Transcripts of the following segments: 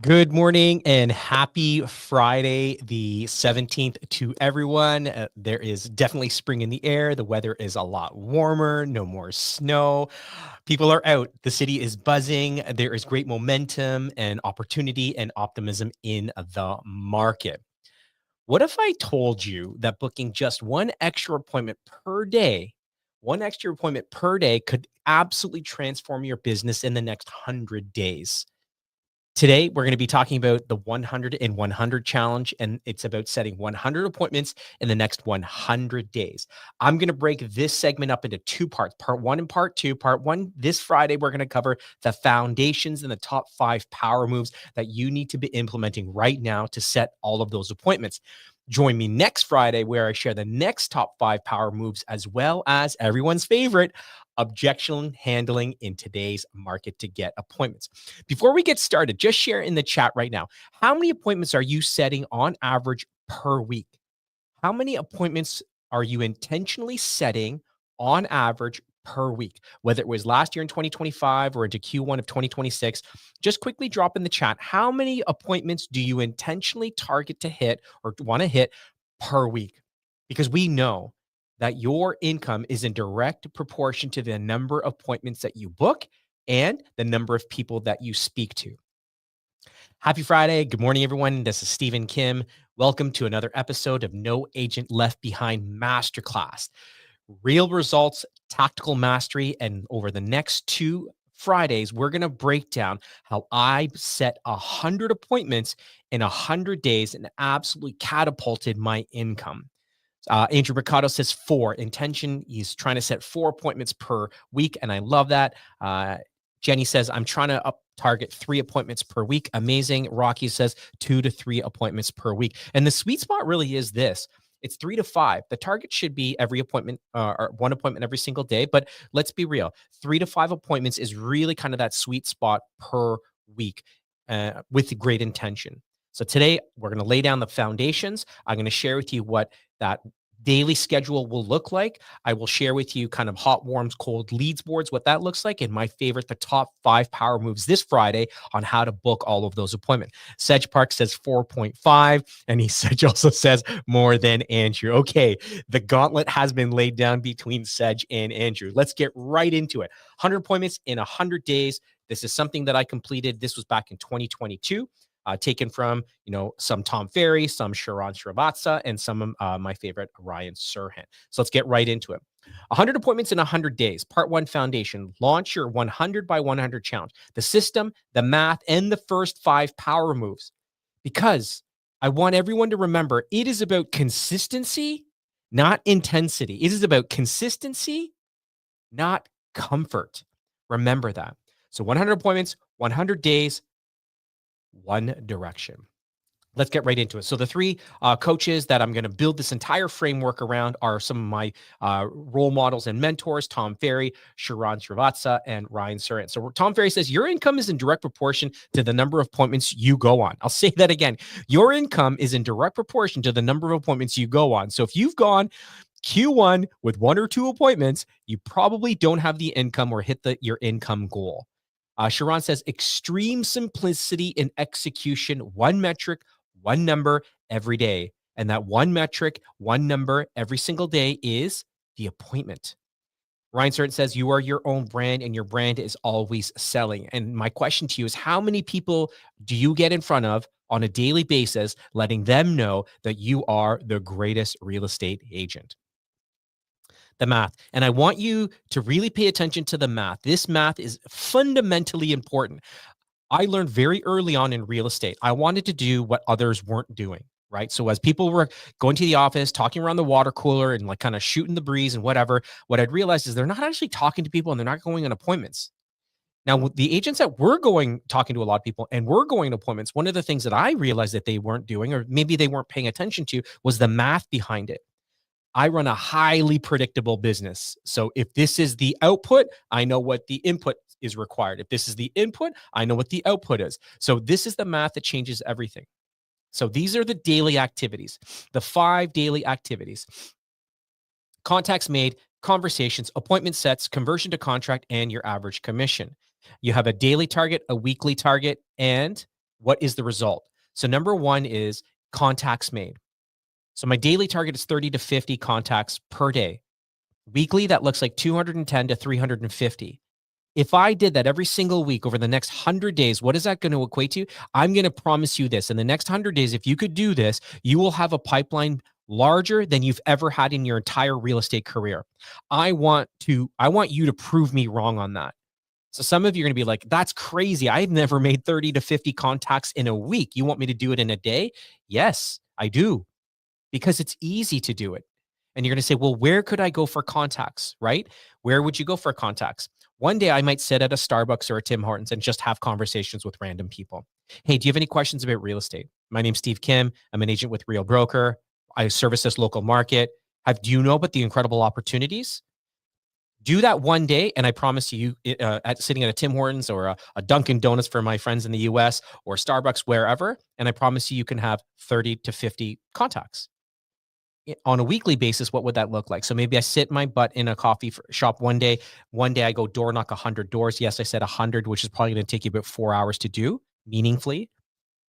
Good morning and happy Friday, the 17th to everyone. There is definitely spring in the air. The weather is a lot warmer, no more snow. People are out. The city is buzzing. There is great momentum and opportunity and optimism in the market. What if I told you that booking just one extra appointment per day could absolutely transform your business in the next 100 days? Today, we're going to be talking about the 100 in 100 challenge, and it's about setting 100 appointments in the next 100 days. I'm going to break this segment up into two parts, part one and part two. Part one, this Friday, we're going to cover the foundations and the top 5 power moves that you need to be implementing right now to set all of those appointments. Join me next Friday, where I share the next top 5 power moves, as well as everyone's favorite, objection handling in today's market to get appointments. Before we get started, just share in the chat right now. How many appointments are you setting on average per week? How many appointments are you intentionally setting on average per week? Whether it was last year in 2025 or into Q1 of 2026, just quickly drop in the chat. How many appointments do you intentionally target to hit or want to hit per week? Because we know that your income is in direct proportion to the number of appointments that you book and the number of people that you speak to. Happy Friday. Good morning, everyone. This is Stephen Kim. Welcome to another episode of No Agent Left Behind Masterclass. Real results, tactical mastery, and over the next 2 Fridays, we're going to break down how I set 100 appointments in 100 days and absolutely catapulted my income. Andrew Mercado says 4 intention. He's trying to set 4 appointments per week, and I love that. Jenny says, I'm trying to target 3 appointments per week. Amazing. Rocky says 2 to 3 appointments per week. And the sweet spot really is this. It's 3 to 5. The target should be every appointment or 1 appointment every single day. But let's be real. 3 to 5 appointments is really kind of that sweet spot per week with great intention. So today we're going to lay down the foundations. I'm going to share with you what that daily schedule will look like. I will share with you kind of hot, warms, cold leads boards, what that looks like, and my favorite, the top 5 power moves this Friday on how to book all of those appointments. Sedge Park says 4.5, and Sedge also says more than Andrew. Okay, the gauntlet has been laid down between Sedge and Andrew. Let's get right into it. 100 appointments in 100 days. This is something that I completed. This was back in 2022. Taken from, some Tom Ferry, some Sharran Srivatsaa, and some of my favorite, Ryan Serhant. So let's get right into it. 100 appointments in 100 days. Part 1 foundation. Launch your 100 by 100 challenge. The system, the math, and the first 5 power moves. Because I want everyone to remember, it is about consistency, not intensity. It is about consistency, not comfort. Remember that. So 100 appointments, 100 days, one direction. Let's get right into it. So the 3 coaches that I'm going to build this entire framework around are some of my role models and mentors, Tom Ferry, Sharran Srivatsaa, and Ryan Serhant. So Tom Ferry says, your income is in direct proportion to the number of appointments you go on. I'll say that again. Your income is in direct proportion to the number of appointments you go on. So if you've gone Q1 with 1 or 2 appointments, you probably don't have the income or hit your income goal. Sharran says, extreme simplicity in execution, 1 metric, 1 number every day. And that 1 metric, 1 number every single day is the appointment. Ryan Serhant says, you are your own brand and your brand is always selling. And my question to you is, how many people do you get in front of on a daily basis, letting them know that you are the greatest real estate agent? The math. And I want you to really pay attention to the math. This math is fundamentally important. I learned very early on in real estate, I wanted to do what others weren't doing, right? So as people were going to the office, talking around the water cooler and like kind of shooting the breeze and whatever, what I'd realized is they're not actually talking to people and they're not going on appointments. Now, the agents that were talking to a lot of people and were going to appointments, one of the things that I realized that they weren't doing, or maybe they weren't paying attention to, was the math behind it. I run a highly predictable business. So if this is the output, I know what the input is required. If this is the input, I know what the output is. So this is the math that changes everything. So these are the daily activities, the 5 daily activities: contacts made, conversations, appointment sets, conversion to contract, and your average commission. You have a daily target, a weekly target, and what is the result? So number one is contacts made. So my daily target is 30 to 50 contacts per day. Weekly, that looks like 210 to 350. If I did that every single week over the next 100 days, what is that going to equate to? I'm going to promise you this. In the next 100 days, if you could do this, you will have a pipeline larger than you've ever had in your entire real estate career. I want you to prove me wrong on that. So some of you are going to be like, that's crazy. I've never made 30 to 50 contacts in a week. You want me to do it in a day? Yes, I do, because it's easy to do it. And you're going to say, well, where could I go for contacts, right? Where would you go for contacts? One day I might sit at a Starbucks or a Tim Hortons and just have conversations with random people. Hey, do you have any questions about real estate? My name's Steve Kim. I'm an agent with Real Broker. I service this local market. Do you know about the incredible opportunities? Do that one day, and I promise you, sitting at a Tim Hortons or a Dunkin' Donuts for my friends in the US or Starbucks, wherever, and I promise you can have 30 to 50 contacts. On a weekly basis, what would that look like? So maybe I sit my butt in a coffee shop one day. One day I go door knock 100 doors. Yes, I said 100, which is probably going to take you about 4 hours to do meaningfully,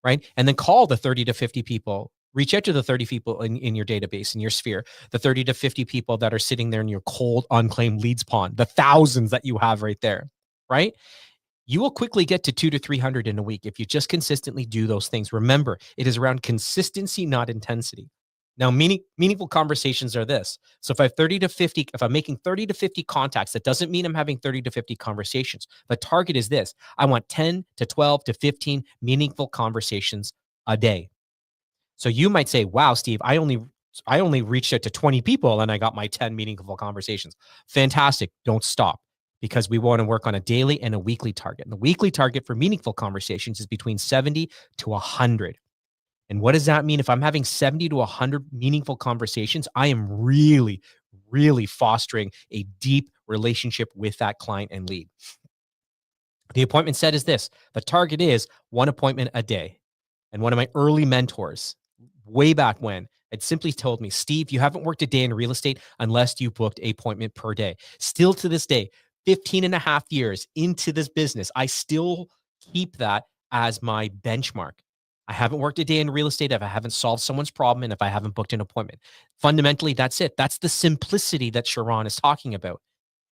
right? And then call the 30 to 50 people. Reach out to the 30 people in your database, in your sphere, the 30 to 50 people that are sitting there in your cold, unclaimed leads pond, the thousands that you have right there, right? You will quickly get to 200 to 300 in a week if you just consistently do those things. Remember, it is around consistency, not intensity. Now, meaningful conversations are this. So if I have 30 to 50, if I'm making 30 to 50 contacts, that doesn't mean I'm having 30 to 50 conversations. The target is this. I want 10 to 12 to 15 meaningful conversations a day. So you might say, wow, Steve, I only reached out to 20 people and I got my 10 meaningful conversations. Fantastic. Don't stop, because we want to work on a daily and a weekly target. And the weekly target for meaningful conversations is between 70 to 100. And what does that mean? If I'm having 70 to 100 meaningful conversations, I am really, really fostering a deep relationship with that client and lead. The appointment set is this. The target is 1 appointment a day. And one of my early mentors, way back when, had simply told me, Steve, you haven't worked a day in real estate unless you booked an appointment per day. Still to this day, 15 and a half years into this business, I still keep that as my benchmark. I haven't worked a day in real estate if I haven't solved someone's problem and if I haven't booked an appointment. Fundamentally, that's it. That's the simplicity that Sharon is talking about.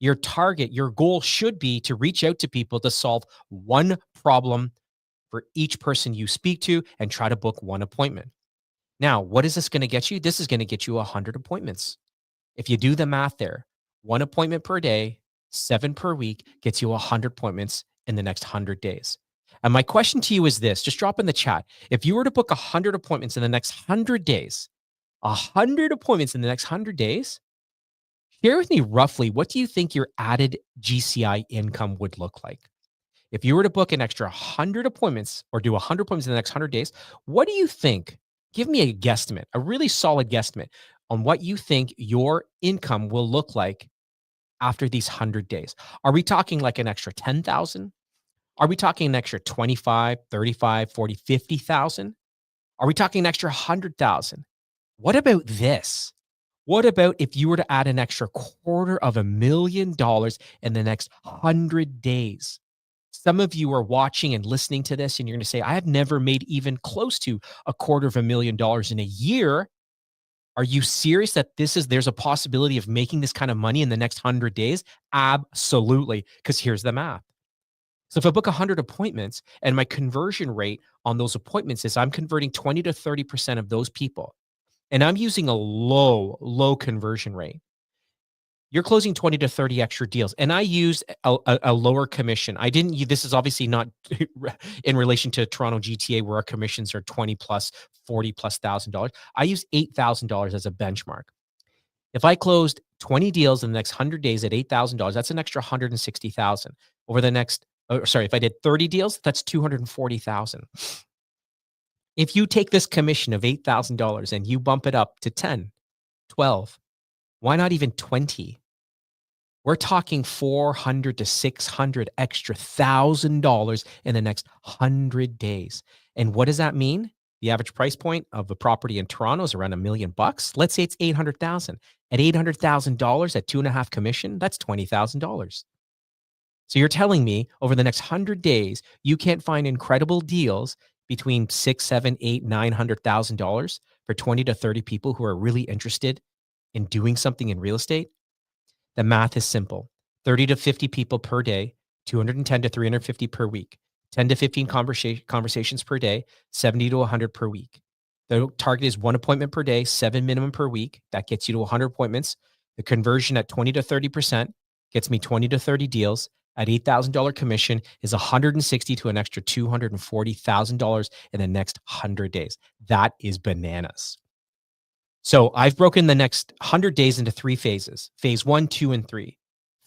Your target, your goal should be to reach out to people to solve one problem for each person you speak to and try to book 1 appointment. Now, what is this going to get you? This is going to get you 100 appointments. If you do the math there, 1 appointment per day, 7 per week gets you 100 appointments in the next 100 days. And my question to you is this, just drop in the chat. If you were to book 100 appointments in the next 100 days, 100 appointments in the next 100 days, share with me roughly, what do you think your added GCI income would look like? If you were to book an extra 100 appointments or do 100 appointments in the next 100 days, what do you think? Give me a guesstimate, a really solid guesstimate on what you think your income will look like after these 100 days. Are we talking like an extra 10,000? Are we talking an extra 25, 35, 40, 50,000? Are we talking an extra 100,000? What about this? What about if you were to add an extra $250,000 in the next 100 days? Some of you are watching and listening to this and you're going to say, I have never made even close to $250,000 in a year. Are you serious that there's a possibility of making this kind of money in the next 100 days? Absolutely. Because here's the math. So if I book 100 appointments and my conversion rate on those appointments is I'm converting 20 to 30% of those people, and I'm using a low conversion rate, you're closing 20 to 30 extra deals. And I used a lower commission. This is obviously not in relation to Toronto GTA where our commissions are 20 plus, 40 plus $1,000. I use $8,000 as a benchmark. If I closed 20 deals in the next 100 days at $8,000, that's an extra 160,000. If I did 30 deals, that's 240,000. If you take this commission of $8,000 and you bump it up to 10, 12, why not even 20? We're talking 400 to 600 extra $1,000 in the next 100 days. And what does that mean? The average price point of a property in Toronto is around $1 million. Let's say it's 800,000. At $800,000 at 2.5 commission, that's $20,000. So you're telling me over the next 100 days, you can't find incredible deals between $6, $7, $8, $900,000 for 20 to 30 people who are really interested in doing something in real estate, the math is simple. 30 to 50 people per day, 210 to 350 per week, 10 to 15 conversations per day, 70 to 100 per week. The target is 1 appointment per day, 7 minimum per week. That gets you to 100 appointments. The conversion at 20 to 30% gets me 20 to 30 deals. At $8,000 commission is 160 to an extra $240,000 in the next 100 days. That is bananas. So I've broken the next 100 days into 3 phases: phase 1, 2, and 3.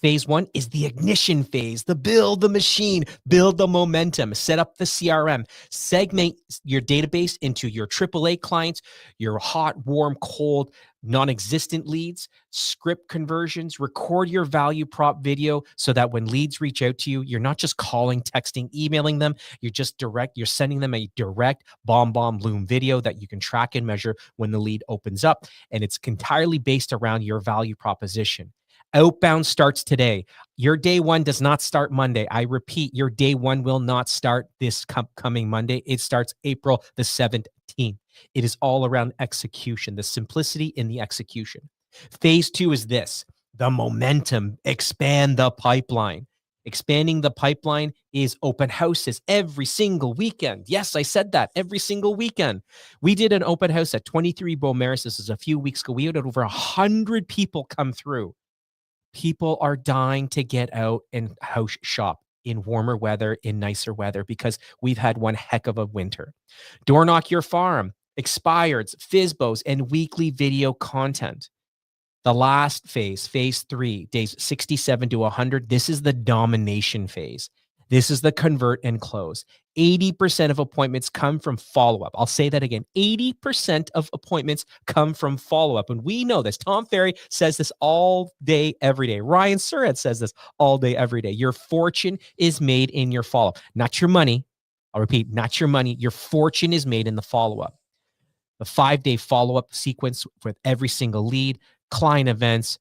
Phase 1 is the ignition phase, the build the machine, build the momentum, set up the CRM, segment your database into your AAA clients, your hot, warm, cold, non-existent leads, script conversions, record your value prop video so that when leads reach out to you, you're not just calling, texting, emailing them. You're sending them a direct bomb loom video that you can track and measure when the lead opens up. And it's entirely based around your value proposition. Outbound starts today. Your day one does not start Monday. I repeat, your day one will not start this coming Monday. It starts April the 17th. It is all around execution, the simplicity in the execution. Phase 2 is this: the momentum, expand the pipeline. Expanding the pipeline is open houses every single weekend. Yes, I said that, every single weekend. We did an open house at 23 Beaumaris. This is a few weeks ago. We had over 100 people come through. People are dying to get out and house shop in warmer weather, in nicer weather, because we've had one heck of a winter. Door knock your farm, expireds, FSBOs, and weekly video content. The last phase, phase 3, days 67 to 100, this is the domination phase. This is the convert and close. 80% of appointments come from follow-up. I'll say that again. 80% of appointments come from follow-up. And we know this. Tom Ferry says this all day, every day. Ryan Surratt says this all day, every day. Your fortune is made in your follow-up, not your money. I'll repeat, not your money. Your fortune is made in the follow-up. The 5-day follow-up sequence with every single lead, client events,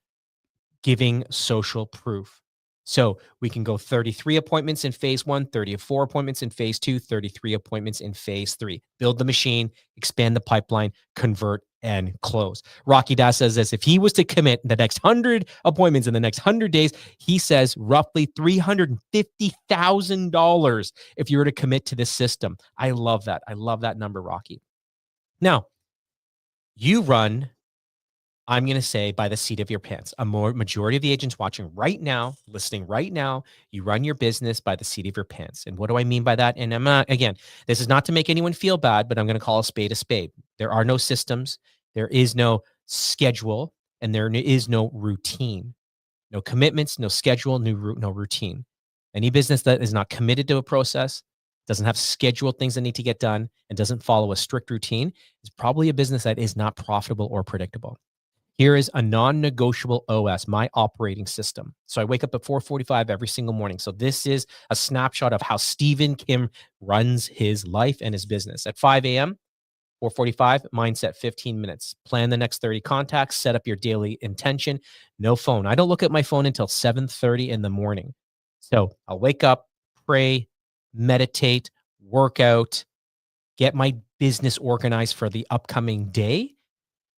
giving social proof. So we can go 33 appointments in phase 1, 34 appointments in phase 2, 33 appointments in phase 3. Build the machine, expand the pipeline, convert, and close. Rocky Das says this: if he was to commit the next 100 appointments in the next 100 days, he says roughly $350,000 if you were to commit to this system. I love that. I love that number, Rocky. Now, you run, I'm going to say, by the seat of your pants. A majority of the agents watching right now, listening right now, you run your business by the seat of your pants. And what do I mean by that? And I'm not, again, this is not to make anyone feel bad, but I'm going to call a spade a spade. There are no systems. There is no schedule, and there is no routine. No commitments, no schedule, no routine. Any business that is not committed to a process, doesn't have scheduled things that need to get done, and doesn't follow a strict routine is probably a business that is not profitable or predictable. Here is a non-negotiable OS, my operating system. So I wake up at 4:45 every single morning. So this is a snapshot of how Stephen Kim runs his life and his business. At 5 a.m., 4:45, mindset, 15 minutes. Plan the next 30 contacts, set up your daily intention. No phone. I don't look at my phone until 7:30 in the morning. So I'll wake up, pray, meditate, work out, get my business organized for the upcoming day.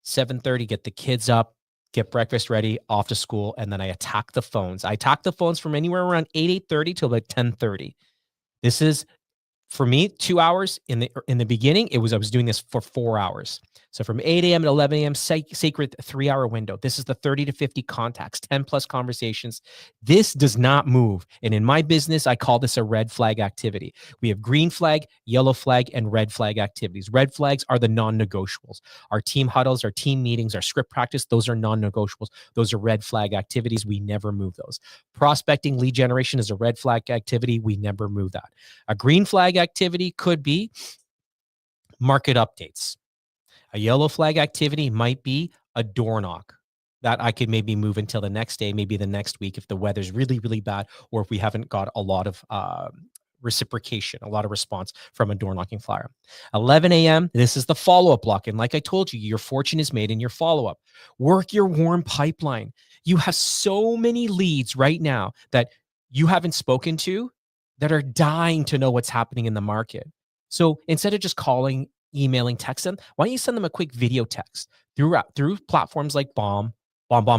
7:30, get the kids up, get breakfast ready, off to school, and then I attack the phones. I attack the phones from anywhere around 8:30 till like 10:30. This is, for me, 2 hours. In the beginning, I was doing this for 4 hours. So from 8 a.m. to 11 a.m., sacred 3-hour window. This is the 30 to 50 contacts, 10 plus conversations. This does not move. And in my business, I call this a red flag activity. We have green flag, yellow flag, and red flag activities. Red flags are the non-negotiables. Our team huddles, our team meetings, our script practice, those are non-negotiables. Those are red flag activities. We never move those. Prospecting, lead generation is a red flag activity. We never move that. A green flag activity could be market updates. A yellow flag activity might be a door knock that I could maybe move until the next day, maybe the next week if the weather's really, really bad, or if we haven't got a lot of reciprocation, a lot of response from a door knocking flyer. 11 a.m., this is the follow-up block. And like I told you, your fortune is made in your follow-up. Work your warm pipeline. You have so many leads right now that you haven't spoken to that are dying to know what's happening in the market. So instead of just calling, emailing, text them, why don't you send them a quick video text through platforms like BombBomb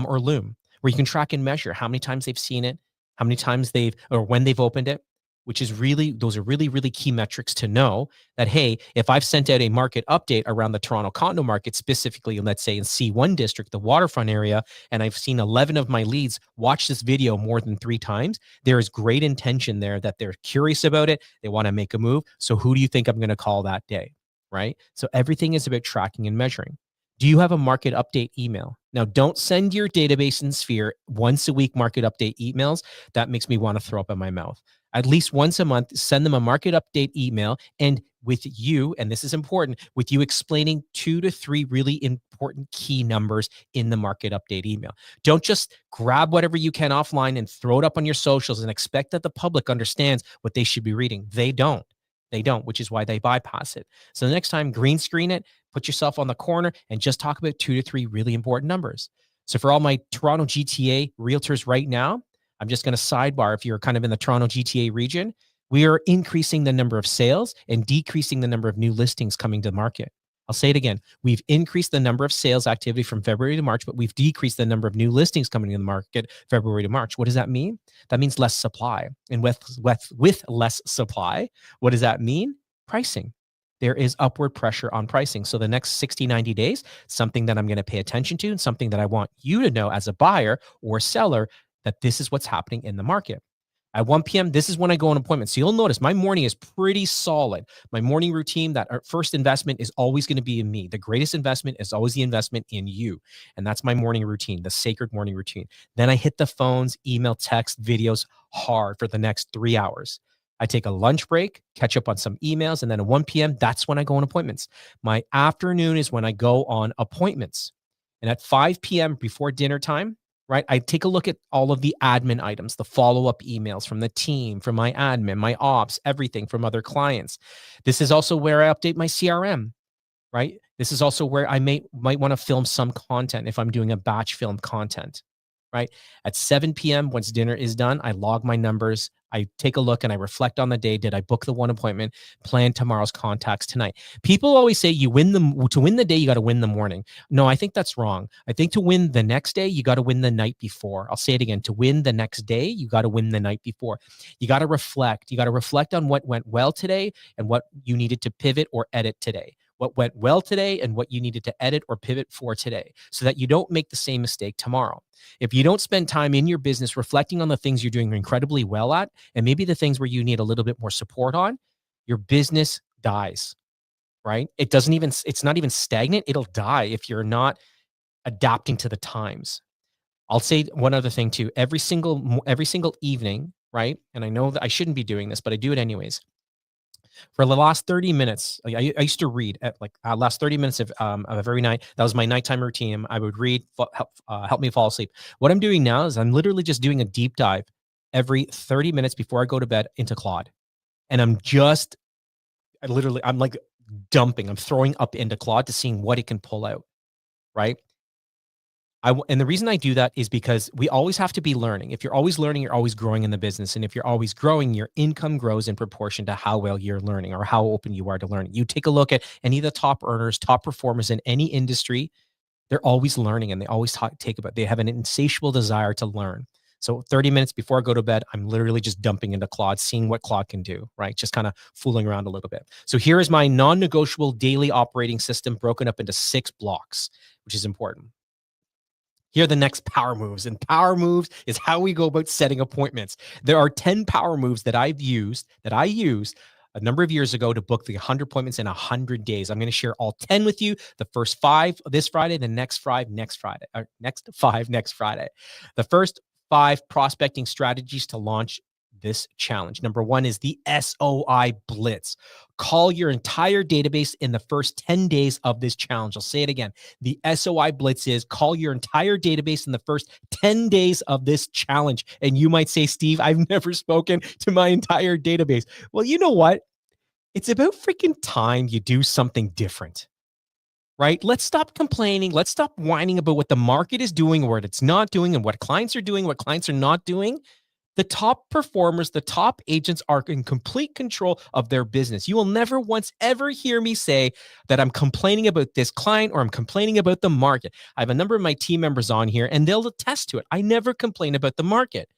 or Loom, where you can track and measure how many times they've seen it, how many times or when they've opened it, which is those are really, really key metrics to know that, hey, if I've sent out a market update around the Toronto condo market, specifically, let's say in C1 district, the waterfront area, and I've seen 11 of my leads watch this video more than 3 times, there is great intention there that they're curious about it. They want to make a move. So who do you think I'm going to call that day? Right? So everything is about tracking and measuring. Do you have a market update email? Now, don't send your database and Sphere once a week market update emails. That makes me want to throw up in my mouth. At least once a month, send them a market update email, and with you, and this is important, with you explaining 2 to 3 really important key numbers in the market update email. Don't just grab whatever you can offline and throw it up on your socials and expect that the public understands what they should be reading. They don't. They don't, which is why they bypass it. So the next time, green screen it, put yourself on the corner, and just talk about 2 to 3 really important numbers. So for all my Toronto GTA realtors right now, I'm just going to sidebar. If you're kind of in the Toronto GTA region, we are increasing the number of sales and decreasing the number of new listings coming to the market. I'll say it again. We've increased the number of sales activity from February to March, but we've decreased the number of new listings coming in the market February to March. What does that mean? That means less supply. And with less supply, what does that mean? Pricing. There is upward pressure on pricing. So the next 60, 90 days, something that I'm going to pay attention to and something that I want you to know as a buyer or seller, that this is what's happening in the market. At 1 p.m., this is when I go on appointments. So you'll notice my morning is pretty solid. My morning routine, that our first investment is always going to be in me. The greatest investment is always the investment in you. And that's my morning routine, the sacred morning routine. Then I hit the phones, email, text, videos hard for the next 3 hours. I take a lunch break, catch up on some emails, and then at 1 p.m., that's when I go on appointments. My afternoon is when I go on appointments. And at 5 p.m., before dinner time, right, I take a look at all of the admin items, the follow-up emails from the team, from my admin, my ops, everything from other clients. This is also where I update my CRM, right? This is also where I might want to film some content if I'm doing a batch film content, right? At 7 p.m., once dinner is done, I log my numbers. I take a look and I reflect on the day. Did I book the one appointment? Plan tomorrow's contacts tonight. People always say to win the day, you got to win the morning. No, I think that's wrong. I think to win the next day, you got to win the night before. I'll say it again. To win the next day, you got to win the night before. You got to reflect. You got to reflect on what went well today and what you needed to pivot or edit today. What went well today and what you needed to edit or pivot for today, so that you don't make the same mistake tomorrow. If you don't spend time in your business reflecting on the things you're doing incredibly well at, and maybe the things where you need a little bit more support on, your business dies, right? It's not even stagnant. It'll die if you're not adapting to the times. I'll say one other thing too. Every single evening, right? And I know that I shouldn't be doing this, but I do it anyways. For the last 30 minutes, I used to read at last 30 minutes of every night. That was my nighttime routine. I would read, help me fall asleep. What I'm doing now is I'm literally just doing a deep dive every 30 minutes before I go to bed into Claude. And I'm like dumping, I'm throwing up into Claude to seeing what it can pull out, right? And the reason I do that is because we always have to be learning. If you're always learning, you're always growing in the business. And if you're always growing, your income grows in proportion to how well you're learning or how open you are to learning. You take a look at any of the top earners, top performers in any industry, they're always learning and they always they have an insatiable desire to learn. So 30 minutes before I go to bed, I'm literally just dumping into Claude, seeing what Claude can do, right? Just kind of fooling around a little bit. So here is my non-negotiable daily operating system broken up into 6 blocks, which is important. Here are the next power moves. And power moves is how we go about setting appointments. There are 10 power moves that I used a number of years ago to book the 100 appointments in 100 days. I'm going to share all 10 with you. The first 5 this Friday, the next 5 next Friday, next 5 next Friday. The first 5 prospecting strategies to launch this challenge. Number 1 is the SOI Blitz. Call your entire database in the first 10 days of this challenge. I'll say it again. The SOI Blitz is call your entire database in the first 10 days of this challenge. And you might say, Steve, I've never spoken to my entire database. Well, you know what? It's about freaking time you do something different, right? Let's stop complaining. Let's stop whining about what the market is doing or what it's not doing and what clients are doing, what clients are not doing. The top performers, the top agents are in complete control of their business. You will never once ever hear me say that I'm complaining about this client or I'm complaining about the market. I have a number of my team members on here and they'll attest to it. I never complain about the market.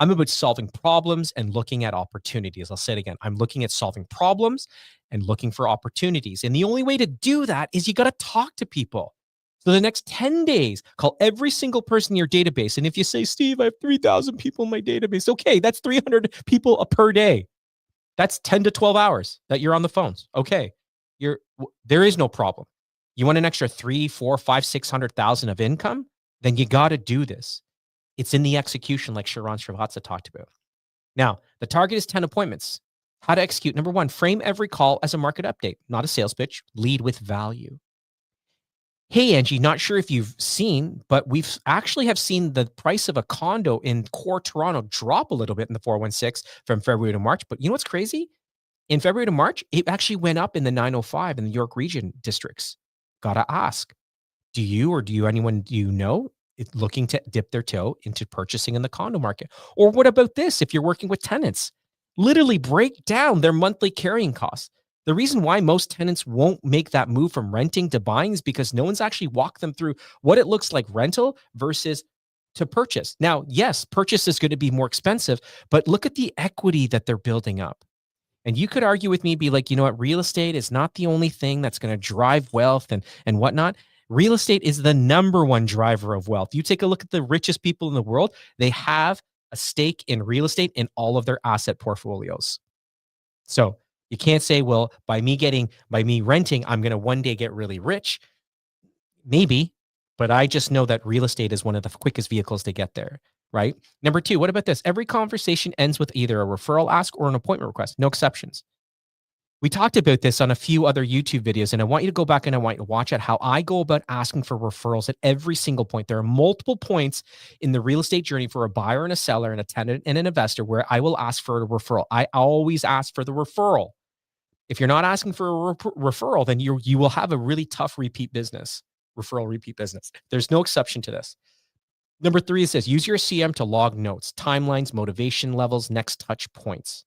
I'm about solving problems and looking at opportunities. I'll say it again. I'm looking at solving problems and looking for opportunities. And the only way to do that is you got to talk to people. So the next 10 days, call every single person in your database. And if you say, Steve, I have 3,000 people in my database, okay, that's 300 people per day. That's 10 to 12 hours that you're on the phones. Okay, there is no problem. You want an extra 3, 4, 5, 600,000 of income? Then you got to do this. It's in the execution, like Sharon Srivatsa talked about. Now, the target is 10 appointments. How to execute. Number one, frame every call as a market update, not a sales pitch. Lead with value. Hey, Angie, not sure if you've seen, but we've actually have seen the price of a condo in core Toronto drop a little bit in the 416 from February to March. But you know what's crazy? In February to March, it actually went up in the 905 in the York region districts. Gotta ask, do you anyone you know looking to dip their toe into purchasing in the condo market? Or what about this? If you're working with tenants, literally break down their monthly carrying costs. The reason why most tenants won't make that move from renting to buying is because no one's actually walked them through what it looks like rental versus to purchase. Now, yes, purchase is going to be more expensive, but look at the equity that they're building up. And you could argue with me, be like, you know what, real estate is not the only thing that's going to drive wealth and whatnot. Real estate is the number one driver of wealth. You take a look at the richest people in the world, they have a stake in real estate in all of their asset portfolios. So you can't say, well, by me renting, I'm going to one day get really rich. Maybe, but I just know that real estate is one of the quickest vehicles to get there, right? Number two, what about this? Every conversation ends with either a referral ask or an appointment request, no exceptions. We talked about this on a few other YouTube videos, and I want you to go back and I want you to watch out how I go about asking for referrals at every single point. There are multiple points in the real estate journey for a buyer and a seller and a tenant and an investor where I will ask for a referral. I always ask for the referral. If you're not asking for a referral, then you will have a really tough repeat business, referral repeat business. There's no exception to this. Number three, it says use your CM to log notes, timelines, motivation levels, next touch points.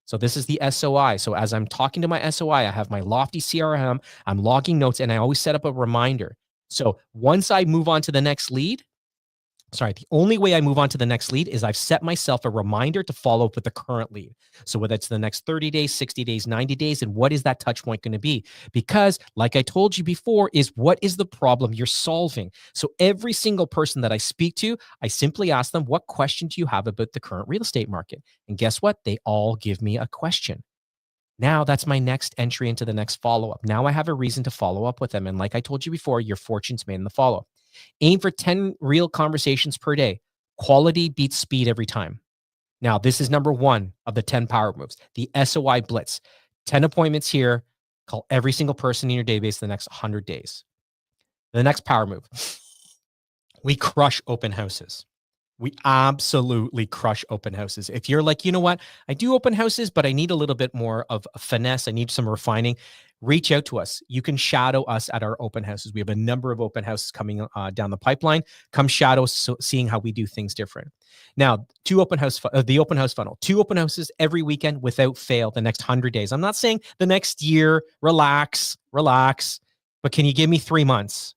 So this is the SOI. So as I'm talking to my SOI, I have my Lofty CRM, I'm logging notes, and I always set up a reminder. So once I move on to the next lead, the only way I move on to the next lead is I've set myself a reminder to follow up with the current lead. So whether it's the next 30 days, 60 days, 90 days, and what is that touch point going to be? Because like I told you before, is what is the problem you're solving? So every single person that I speak to, I simply ask them, what question do you have about the current real estate market? And guess what? They all give me a question. Now that's my next entry into the next follow-up. Now I have a reason to follow up with them. And like I told you before, your fortune's made in the follow-up. Aim for 10 real conversations per day. Quality beats speed every time. Now, this is number one of the 10 power moves, the SOI Blitz. 10 appointments here. Call every single person in your database the next 100 days. The next power move, we crush open houses. We absolutely crush open houses. If you're like, you know what, I do open houses, but I need a little bit more of a finesse. I need some refining. Reach out to us. You can shadow us at our open houses. We have a number of open houses coming down the pipeline. Come shadow us, seeing how we do things different. Now, the open house funnel, 2 open houses every weekend without fail the next 100 days. I'm not saying the next year, relax, but can you give me 3 months?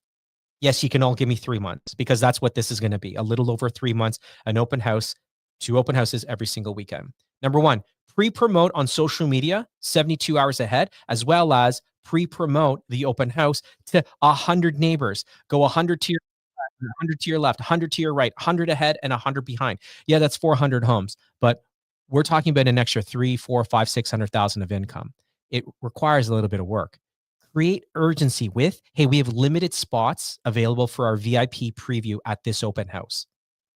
Yes, you can all give me 3 months because that's what this is going to be. A little over 3 months, an open house, 2 open houses every single weekend. Number one, pre-promote on social media 72 hours ahead, as well as pre-promote the open house to 100 neighbors. Go 100 to your left, 100 to your left, 100 to your right, 100 ahead and 100 behind. Yeah, that's 400 homes, but we're talking about an extra 3, 4, 5, 600,000 of income. It requires a little bit of work. Create urgency with, hey, we have limited spots available for our VIP preview at this open house.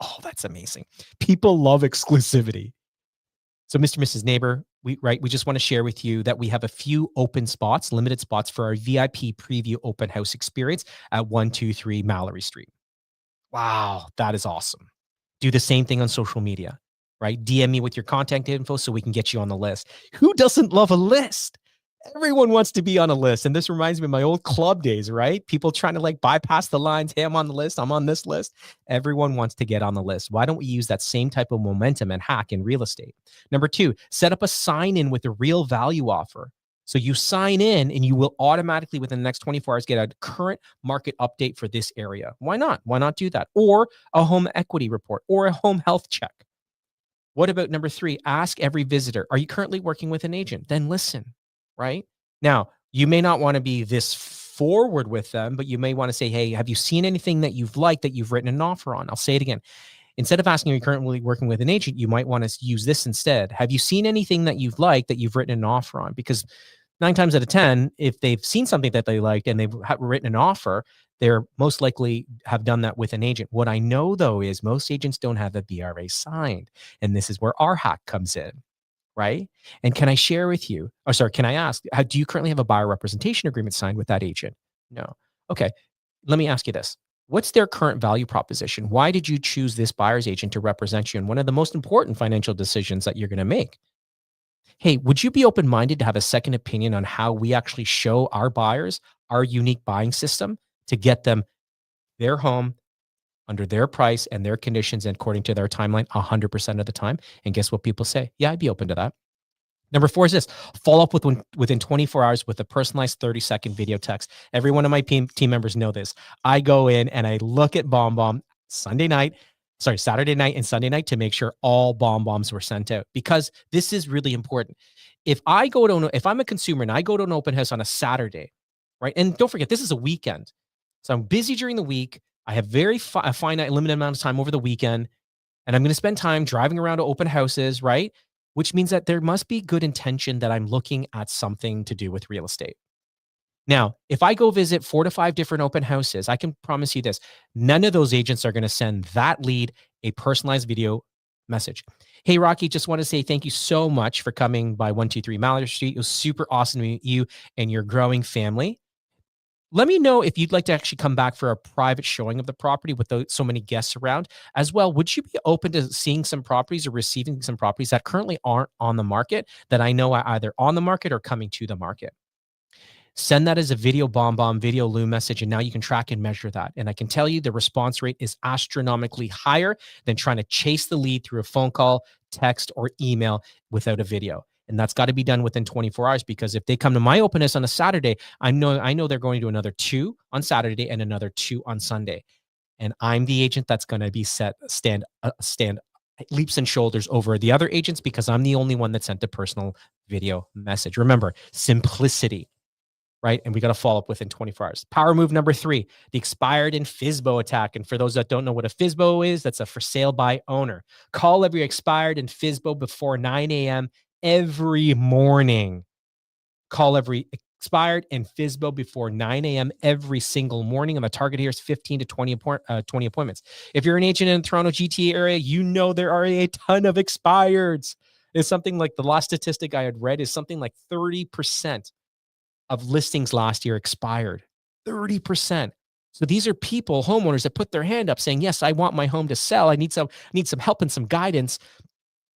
Oh, that's amazing. People love exclusivity. So Mr. and Mrs. Neighbor, we just want to share with you that we have a few open spots, limited spots for our VIP preview open house experience at 123 Mallory Street. Wow, that is awesome. Do the same thing on social media, right? DM me with your contact info so we can get you on the list. Who doesn't love a list? Everyone wants to be on a list. And this reminds me of my old club days, right? People trying to like bypass the lines. Hey, I'm on the list. I'm on this list. Everyone wants to get on the list. Why don't we use that same type of momentum and hack in real estate? Number two, set up a sign in with a real value offer. So you sign in and you will automatically within the next 24 hours get a current market update for this area. Why not? Why not do that? Or a home equity report or a home health check. What about number three? Ask every visitor, are you currently working with an agent? Then listen, right? Now, you may not want to be this forward with them, but you may want to say, hey, have you seen anything that you've liked that you've written an offer on? I'll say it again. Instead of asking, are you currently working with an agent? You might want to use this instead. Have you seen anything that you've liked that you've written an offer on? Because 9 times out of 10, if they've seen something that they liked and they've written an offer, they're most likely have done that with an agent. What I know though is most agents don't have a BRA signed. And this is where our hack comes in, right? And can I share with you, can I ask, do you currently have a buyer representation agreement signed with that agent? No. Okay. Let me ask you this. What's their current value proposition? Why did you choose this buyer's agent to represent you in one of the most important financial decisions that you're going to make? Hey, would you be open-minded to have a second opinion on how we actually show our buyers our unique buying system to get them their home under their price and their conditions and according to their timeline 100% of the time? And guess what people say? Yeah, I'd be open to that. Number four is this: follow up within 24 hours with a personalized 30-second video text. Every one of my team members know this. I go in and I look at BombBomb Saturday night and Sunday night to make sure all BombBombs were sent out, because this is really important. If I'm a consumer and I go to an open house on a Saturday, right? And don't forget, this is a weekend. So I'm busy during the week. I have a finite, limited amount of time over the weekend, and I'm going to spend time driving around to open houses, right? Which means that there must be good intention that I'm looking at something to do with real estate. Now, if I go visit 4 to 5 different open houses, I can promise you this: none of those agents are going to send that lead a personalized video message. Hey, Rocky, just want to say thank you so much for coming by 123 Mallard Street. It was super awesome to meet you and your growing family. Let me know if you'd like to actually come back for a private showing of the property with so many guests around as well. Would you be open to seeing some properties or receiving some properties that currently aren't on the market that I know are either on the market or coming to the market? Send that as a video BombBomb, video Loom message, and now you can track and measure that. And I can tell you the response rate is astronomically higher than trying to chase the lead through a phone call, text, or email without a video. And that's got to be done within 24 hours, because if they come to my openness on a Saturday, I know they're going to another 2 on Saturday and another 2 on Sunday. And I'm the agent that's going to be stand leaps and shoulders over the other agents, because I'm the only one that sent a personal video message. Remember, simplicity, right? And we got to follow up within 24 hours. Power move number 3, the expired and FSBO attack. And for those that don't know what a FSBO is, that's a for sale by owner. Call every expired and FSBO before 9 a.m. every morning. Call every expired and FSBO before 9 a.m. every single morning. And the target here is 15 to 20 appointments. If you're an agent in the Toronto GTA area, you know there are a ton of expireds. It's something like, the last statistic I had read is something like 30% of listings last year expired. 30%. So these are people, homeowners, that put their hand up saying, yes, I want my home to sell. I need some help and some guidance.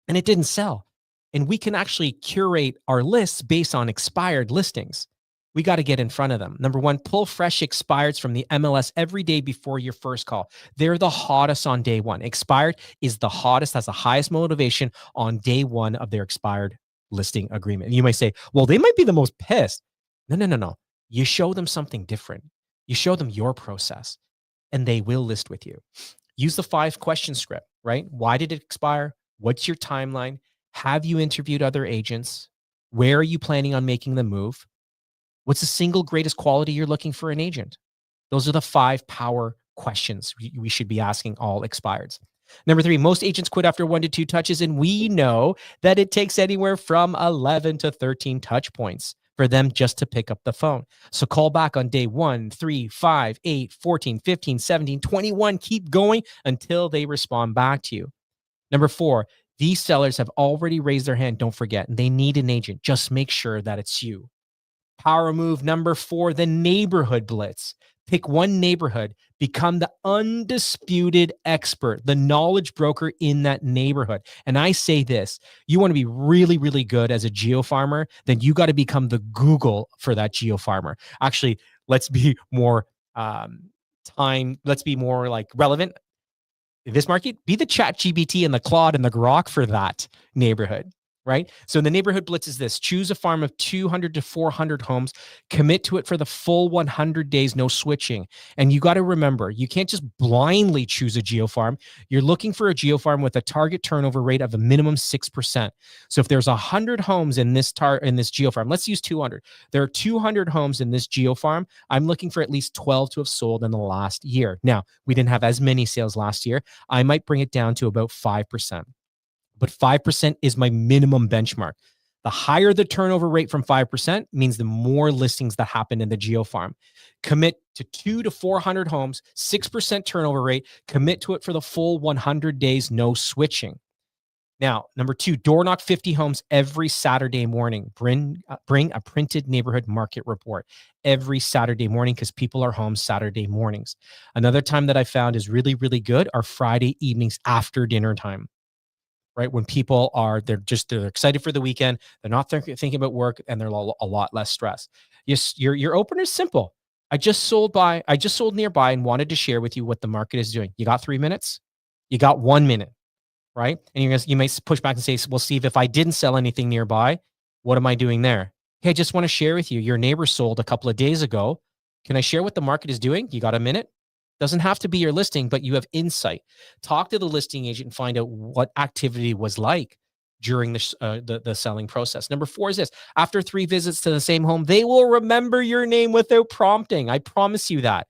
And it didn't sell. And we can actually curate our lists based on expired listings. We got to get in front of them. Number 1, pull fresh expireds from the MLS every day before your first call. They're the hottest on day 1. Expired is the hottest, has the highest motivation on day 1 of their expired listing agreement. And you might say, well, they might be the most pissed. No. You show them something different. You show them your process, and they will list with you. Use the 5-question script, right? Why did it expire? What's your timeline? Have you interviewed other agents? Where are you planning on making the move? What's the single greatest quality you're looking for an agent? Those are the 5 power questions we should be asking all expireds. Number 3, most agents quit after 1 to 2 touches, and we know that it takes anywhere from 11 to 13 touch points for them just to pick up the phone. So call back on day 1, 3, 5, 8, 14, 15, 17, 21. Keep going until they respond back to you. Number 4, these sellers have already raised their hand. Don't forget, and they need an agent. Just make sure that it's you. Power move number 4, the neighborhood blitz. Pick one neighborhood, become the undisputed expert, the knowledge broker in that neighborhood. And I say this, you want to be really, really good as a geofarmer, then you got to become the Google for that geofarmer. Actually, let's be more let's be more like relevant. In this market, be the ChatGPT and the Claude and the Grok for that neighborhood, right? So the neighborhood blitz is this: choose a farm of 200 to 400 homes, commit to it for the full 100 days, no switching. And you got to remember, you can't just blindly choose a geofarm. You're looking for a geofarm with a target turnover rate of a minimum 6%. So if there's 100 homes in this geofarm, let's use 200. There are 200 homes in this geofarm. I'm looking for at least 12 to have sold in the last year. Now, we didn't have as many sales last year. I might bring it down to about 5%. But 5% is my minimum benchmark. The higher the turnover rate from 5% means the more listings that happen in the geofarm. Commit to 200 to 400 homes, 6% turnover rate, commit to it for the full 100 days, no switching. Now, number 2, door knock 50 homes every Saturday morning. Bring a printed neighborhood market report every Saturday morning because people are home Saturday mornings. Another time that I found is really, really good are Friday evenings after dinner time, right? When people they're excited for the weekend. They're not thinking about work and they're a lot less stressed. Your opener is simple. I just sold nearby and wanted to share with you what the market is doing. You got 3 minutes? You got 1 minute. Right? And you may push back and say, well, Steve, if I didn't sell anything nearby, what am I doing there? Hey, I just want to share with you, your neighbor sold a couple of days ago. Can I share what the market is doing? You got a minute? Doesn't have to be your listing, but you have insight. Talk to the listing agent and find out what activity was like during the selling process. Number 4 is this: after 3 visits to the same home, they will remember your name without prompting. I promise you that.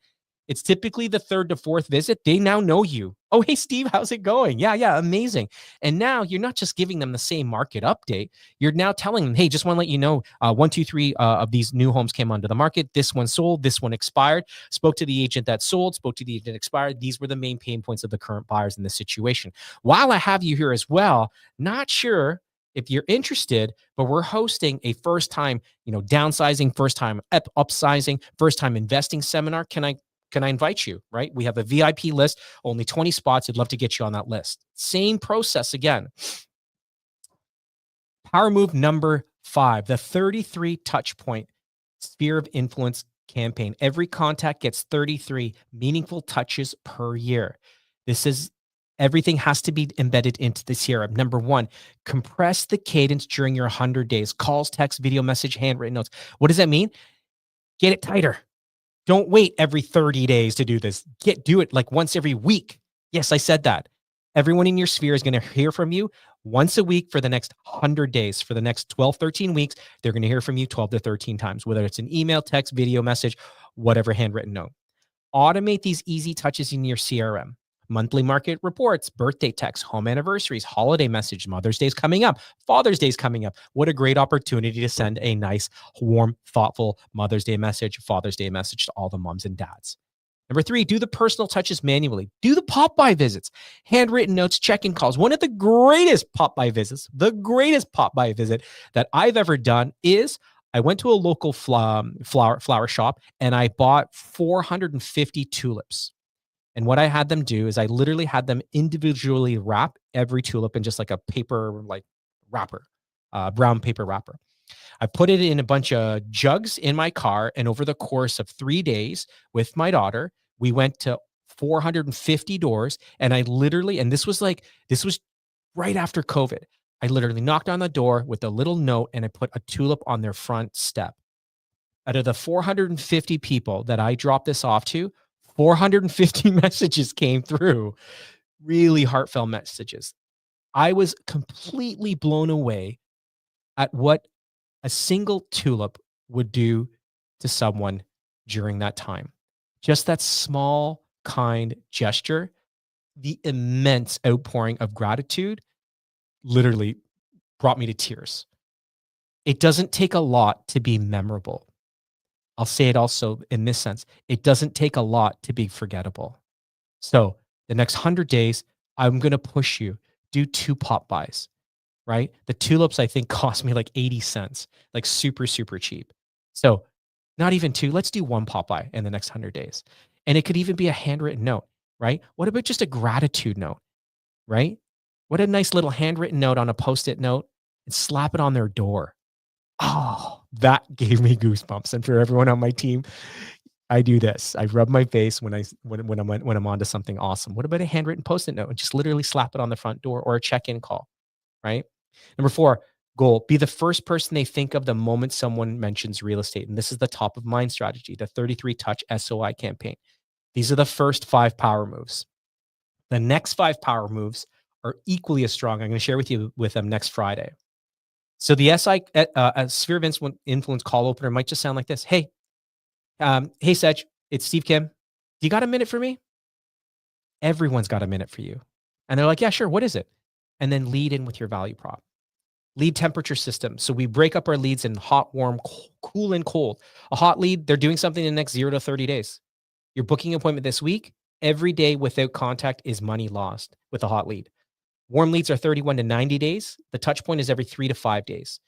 It's typically the 3rd to 4th visit. They now know you. Oh, hey, Steve, how's it going? Yeah, amazing. And now you're not just giving them the same market update. You're now telling them, hey, just want to let you know, 1, 2, 3 of these new homes came onto the market. This one sold. This one expired. Spoke to the agent that sold. Spoke to the agent that expired. These were the main pain points of the current buyers in this situation. While I have you here as well, not sure if you're interested, but we're hosting a first-time, downsizing, first-time upsizing, first-time investing seminar. Can I invite you, right? We have a VIP list, only 20 spots. I'd love to get you on that list. Same process again. Power move number 5, the 33 touch point sphere of influence campaign. Every contact gets 33 meaningful touches per year. Everything has to be embedded into the CRM. Number 1, compress the cadence during your 100 days. Calls, text, video message, handwritten notes. What does that mean? Get it tighter. Don't wait every 30 days to do this. Do it like once every week. Yes, I said that. Everyone in your sphere is going to hear from you once a week for the next 100 days. For the next 12, 13 weeks, they're going to hear from you 12 to 13 times, whether it's an email, text, video message, whatever, handwritten note. Automate these easy touches in your CRM. Monthly market reports, birthday texts, home anniversaries, holiday message, Mother's Day's coming up, Father's Day's coming up. What a great opportunity to send a nice, warm, thoughtful Mother's Day message, Father's Day message to all the moms and dads. Number 3, do the personal touches manually. Do the pop-by visits, handwritten notes, check-in calls. One of the greatest pop-by visits, the greatest pop-by visit that I've ever done is I went to a local flower shop and I bought 450 tulips. And what I had them do is I literally had them individually wrap every tulip in just like a paper, wrapper, brown paper wrapper. I put it in a bunch of jugs in my car. And over the course of 3 days with my daughter, we went to 450 doors. And this was right after COVID. I literally knocked on the door with a little note and I put a tulip on their front step. Out of the 450 people that I dropped this off to, 450 messages came through, really heartfelt messages. I was completely blown away at what a single tulip would do to someone during that time. Just that small, kind gesture, the immense outpouring of gratitude literally brought me to tears. It doesn't take a lot to be memorable. I'll say it also in this sense. It doesn't take a lot to be forgettable. So the next 100 days, I'm going to push you. Do 2 pop buys, right? The tulips, I think, cost me like 80 cents, like super, super cheap. So Not even 2. Let's do 1 Popeye in the next 100 days. And it could even be a handwritten note, right? What about just a gratitude note, right? What a nice little handwritten note on a Post-it note and slap it on their door. Oh, that gave me goosebumps. And for everyone on my team, I do this. I rub my face when I'm onto something awesome. What about a handwritten Post-it note and just literally slap it on the front door, or a check-in call, right? Number 4, goal, be the first person they think of the moment someone mentions real estate. And this is the top of mind strategy, the 33 touch SOI campaign. These are the first 5 power moves. The next 5 power moves are equally as strong. I'm going to share with you with them next Friday. So the Sphere of Influence call opener might just sound like this. Hey, Sedge, it's Steve Kim. Do you got a minute for me? Everyone's got a minute for you. And they're like, yeah, sure. What is it? And then lead in with your value prop. Lead temperature system. So we break up our leads in hot, warm, cool, and cold. A hot lead, they're doing something in the next 0 to 30 days. Your booking appointment this week, every day without contact is money lost with a hot lead. Warm leads are 31 to 90 days. The touch point is every 3 to 5 days.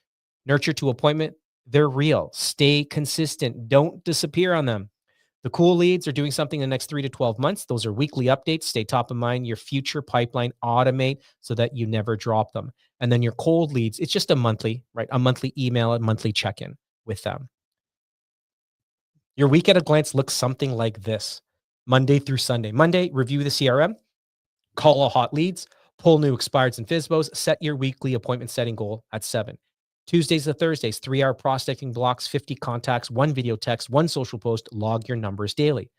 Nurture to appointment, they're real. Stay consistent. Don't disappear on them. The cool leads are doing something in the next 3 to 12 months. Those are weekly updates. Stay top of mind. Your future pipeline, automate so that you never drop them. And then your cold leads, it's just a monthly, right? A monthly email, a monthly check-in with them. Your week at a glance looks something like this. Monday through Sunday. Monday, review the CRM, call all hot leads, pull new expireds and FSBOs, set your weekly appointment setting goal at 7. Tuesdays to Thursdays, 3-hour prospecting blocks, 50 contacts, 1 video text, 1 social post, log your numbers daily.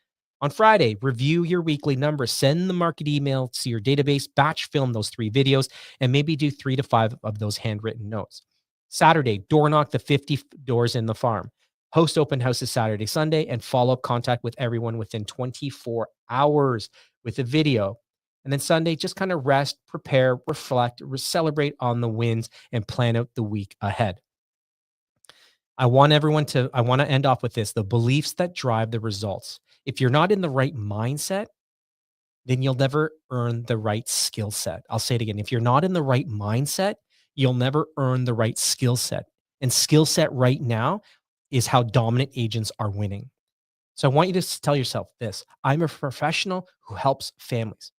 On Friday, review your weekly numbers, send the market email to your database, batch film those 3 videos, and maybe do 3 to 5 of those handwritten notes. Saturday, door knock the 50 doors in the farm. Host open houses Saturday, Sunday, and follow up contact with everyone within 24 hours with a video. And then Sunday, just kind of rest, prepare, reflect, celebrate on the wins, and plan out the week ahead. I want to end off with this, the beliefs that drive the results. If you're not in the right mindset, then you'll never earn the right skill set. I'll say it again. If you're not in the right mindset, you'll never earn the right skill set. And skill set right now is how dominant agents are winning. So I want you to tell yourself this: I'm a professional who helps families.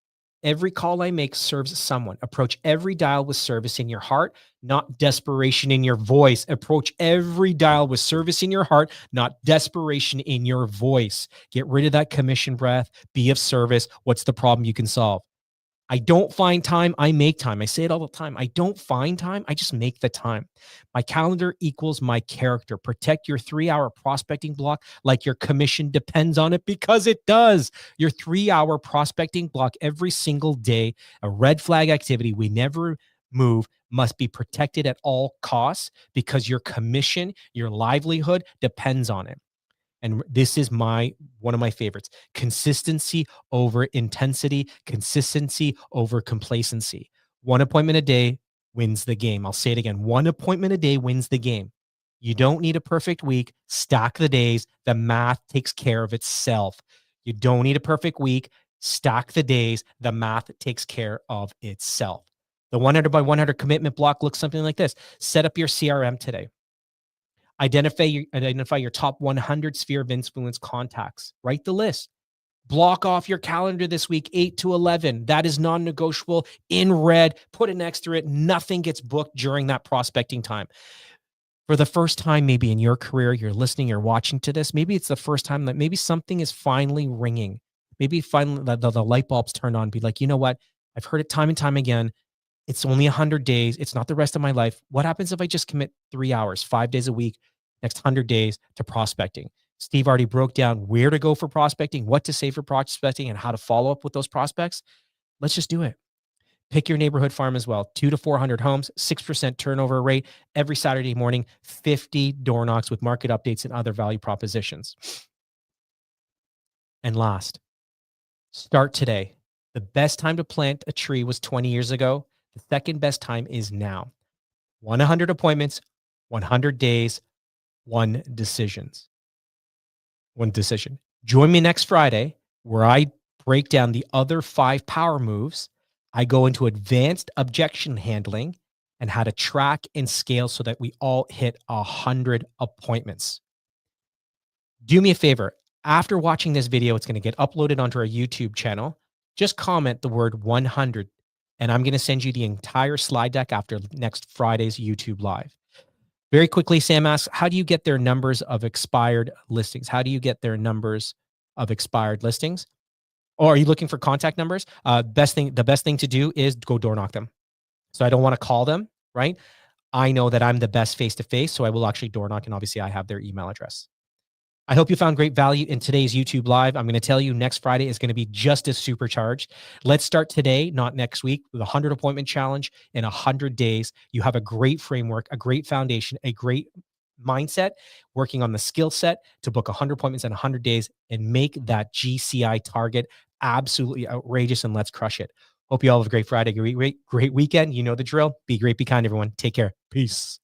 Every call I make serves someone. Approach every dial with service in your heart, not desperation in your voice. Approach every dial with service in your heart, not desperation in your voice. Get rid of that commission breath. Be of service. What's the problem you can solve? I don't find time, I make time. I say it all the time. I don't find time, I just make the time. My calendar equals my character. Protect your 3-hour prospecting block like your commission depends on it, because it does. Your 3-hour prospecting block every single day, a red flag activity we never move, must be protected at all costs, because your commission, your livelihood depends on it. And this is one of my favorites: consistency over intensity, consistency over complacency. 1 appointment a day wins the game. I'll say it again. 1 appointment a day wins the game. You don't need a perfect week. Stack the days. The math takes care of itself. You don't need a perfect week. Stack the days. The math takes care of itself. The 100 by 100 commitment block looks something like this. Set up your CRM today. Identify your top 100 sphere of influence contacts. Write the list. Block off your calendar this week, 8 to 11. That is non-negotiable, in red. Put it next to it. Nothing gets booked during that prospecting time. For the first time, maybe in your career, you're listening, you're watching to this. Maybe it's the first time that maybe something is finally ringing. Maybe finally the light bulbs turn on. Be like, you know what? I've heard it time and time again. It's only 100 days. It's not the rest of my life. What happens if I just commit 3 hours, 5 days a week, next 100 days to prospecting? Steve already broke down where to go for prospecting, what to say for prospecting, and how to follow up with those prospects. Let's just do it. Pick your neighborhood farm as well. 200 to 400 homes, 6% turnover rate every Saturday morning, 50 door knocks with market updates and other value propositions. And last, start today. The best time to plant a tree was 20 years ago. The second best time is now. 100 appointments, 100 days, 1 decision. Join me next Friday, where I break down the other 5 power moves. I go into advanced objection handling and how to track and scale so that we all hit 100 appointments. Do me a favor. After watching this video, it's going to get uploaded onto our YouTube channel. Just comment the word 100, and I'm going to send you the entire slide deck after next Friday's YouTube Live. Very quickly, Sam asks, how do you get their numbers of expired listings? How do you get their numbers of expired listings? Or are you looking for contact numbers? The best thing to do is go door knock them. So I don't want to call them, right? I know that I'm the best face-to-face, so I will actually door knock, and obviously I have their email address. I hope you found great value in today's YouTube Live. I'm going to tell you next Friday is going to be just as supercharged. Let's start today, not next week, with a 100 appointment challenge in 100 days. You have a great framework, a great foundation, a great mindset, working on the skill set to book 100 appointments in 100 days and make that GCI target absolutely outrageous, and let's crush it. Hope you all have a great Friday, great weekend. You know the drill. Be great, be kind, everyone. Take care. Peace.